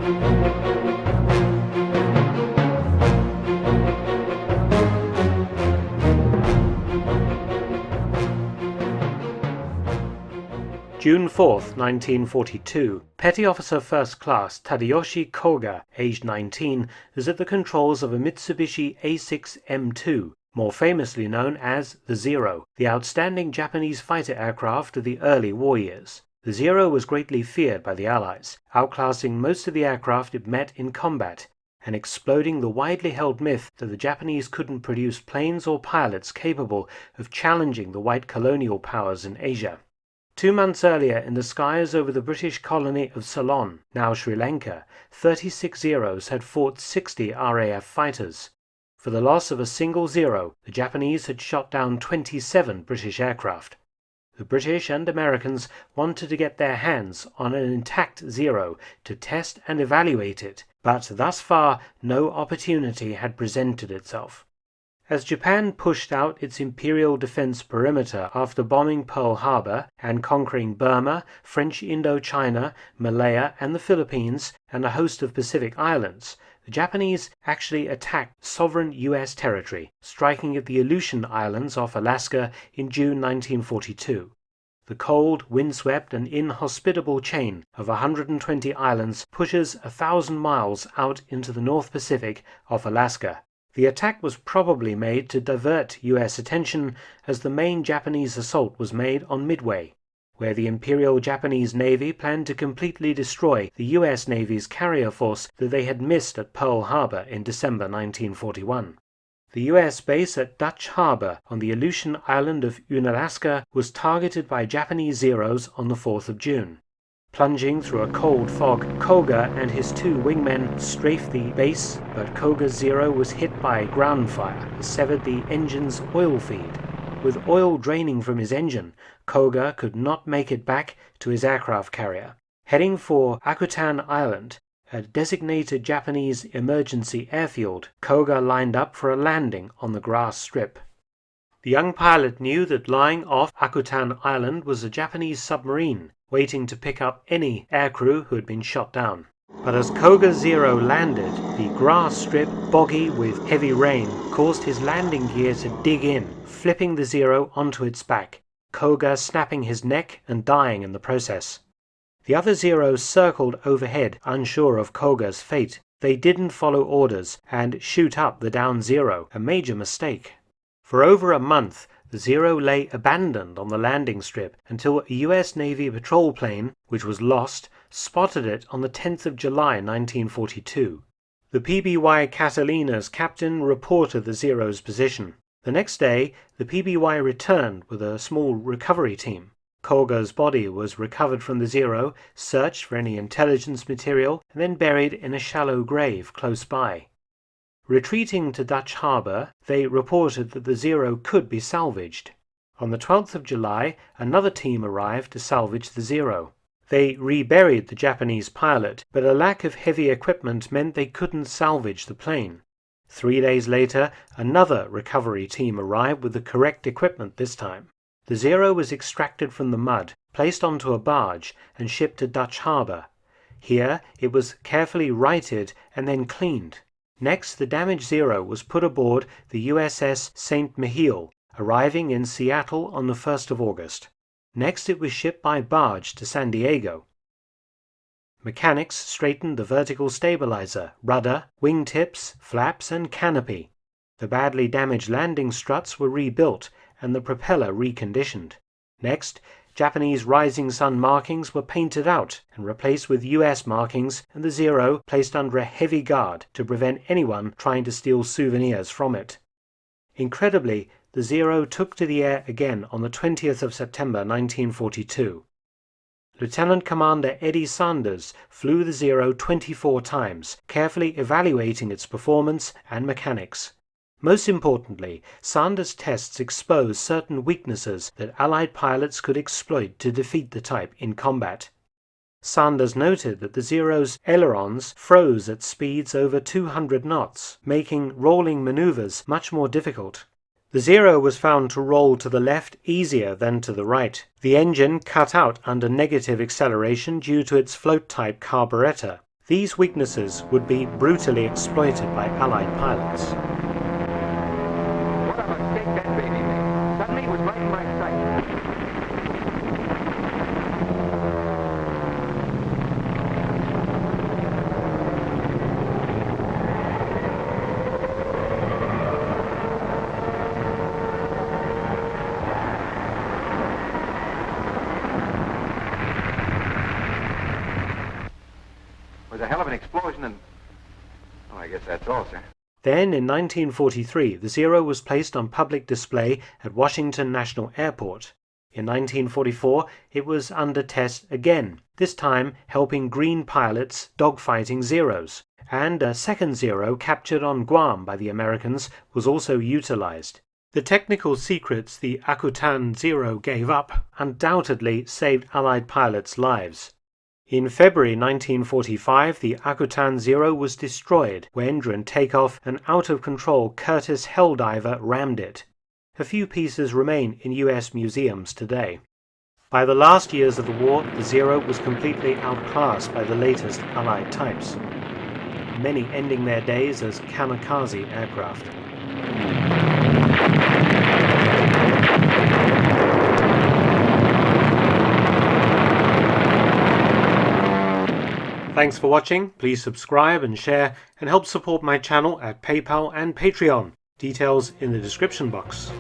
June 4th, 1942, Petty Officer First Class Tadayoshi Koga, aged 19, is at the controls of a Mitsubishi A6M2, more famously known as the Zero, the outstanding Japanese fighter aircraft of the early war years. The Zero was greatly feared by the Allies, outclassing most of the aircraft it met in combat, and exploding the widely held myth that the Japanese couldn't produce planes or pilots capable of challenging the white colonial powers in Asia. 2 months earlier, in the skies over the British colony of Ceylon, now Sri Lanka, 36 Zeros had fought 60 RAF fighters. For the loss of a single Zero, the Japanese had shot down 27 British aircraft. The British and Americans wanted to get their hands on an intact Zero to test and evaluate it, but thus far no opportunity had presented itself. As Japan pushed out its imperial defense perimeter after bombing Pearl Harbor and conquering Burma, French Indochina, Malaya and the Philippines, and a host of Pacific islands, the Japanese actually attacked sovereign U.S. territory, striking at the Aleutian Islands off Alaska in June 1942. The cold, windswept and inhospitable chain of 120 islands pushes 1,000 miles out into the North Pacific off Alaska. The attack was probably made to divert U.S. attention, as the main Japanese assault was made on Midway, where the Imperial Japanese Navy planned to completely destroy the U.S. Navy's carrier force that they had missed at Pearl Harbor in December 1941. The U.S. base at Dutch Harbor on the Aleutian island of Unalaska was targeted by Japanese Zeros on the 4th of June. Plunging through a cold fog, Koga and his 2 wingmen strafed the base, but Koga's Zero was hit by ground fire that severed the engine's oil feed. With oil draining from his engine, Koga could not make it back to his aircraft carrier. Heading for Akutan Island, a designated Japanese emergency airfield, Koga lined up for a landing on the grass strip. The young pilot knew that lying off Akutan Island was a Japanese submarine, waiting to pick up any aircrew who had been shot down. But as Koga Zero landed, the grass strip, boggy with heavy rain, caused his landing gear to dig in, flipping the Zero onto its back, Koga snapping his neck and dying in the process. The other Zeros circled overhead, unsure of Koga's fate. They didn't follow orders and shoot up the down Zero, a major mistake. For over a month, the Zero lay abandoned on the landing strip until a U.S. Navy patrol plane, which was lost, spotted it on the 10th of July 1942. The PBY Catalina's captain reported the Zero's position. The next day, the PBY returned with a small recovery team. Koga's body was recovered from the Zero, searched for any intelligence material, and then buried in a shallow grave close by. Retreating to Dutch Harbor, they reported that the Zero could be salvaged. On the 12th of July, another team arrived to salvage the Zero. They reburied the Japanese pilot, but a lack of heavy equipment meant they couldn't salvage the plane. 3 days later, another recovery team arrived with the correct equipment this time. The Zero was extracted from the mud, placed onto a barge, and shipped to Dutch Harbor. Here, it was carefully righted and then cleaned. Next, the damaged Zero was put aboard the USS St. Mihiel, arriving in Seattle on the 1st of August. Next, it was shipped by barge to San Diego. Mechanics straightened the vertical stabilizer, rudder, wingtips, flaps, and canopy. The badly damaged landing struts were rebuilt and the propeller reconditioned. Next, Japanese rising sun markings were painted out and replaced with US markings, and the Zero placed under a heavy guard to prevent anyone trying to steal souvenirs from it. Incredibly, the Zero took to the air again on the 20th of September 1942. Lieutenant Commander Eddie Sanders flew the Zero 24 times, carefully evaluating its performance and mechanics. Most importantly, Sanders' tests exposed certain weaknesses that Allied pilots could exploit to defeat the type in combat. Sanders noted that the Zero's ailerons froze at speeds over 200 knots, making rolling maneuvers much more difficult. The Zero was found to roll to the left easier than to the right. The engine cut out under negative acceleration due to its float-type carburetor. These weaknesses would be brutally exploited by Allied pilots. What a mistake that baby made. Suddenly it was right in my sight. It was a hell of an explosion, and well, I guess that's all, sir. Then, in 1943, the Zero was placed on public display at Washington National Airport. In 1944, it was under test again, this time helping green pilots dogfighting Zeros, and a second Zero captured on Guam by the Americans was also utilized. The technical secrets the Akutan Zero gave up undoubtedly saved Allied pilots' lives. In February 1945, the Akutan Zero was destroyed when, during takeoff, an out-of-control Curtiss Helldiver rammed it. A few pieces remain in US museums today. By the last years of the war, the Zero was completely outclassed by the latest Allied types, many ending their days as kamikaze aircraft. Thanks for watching. Please subscribe and share and help support my channel at PayPal and Patreon. Details in the description box.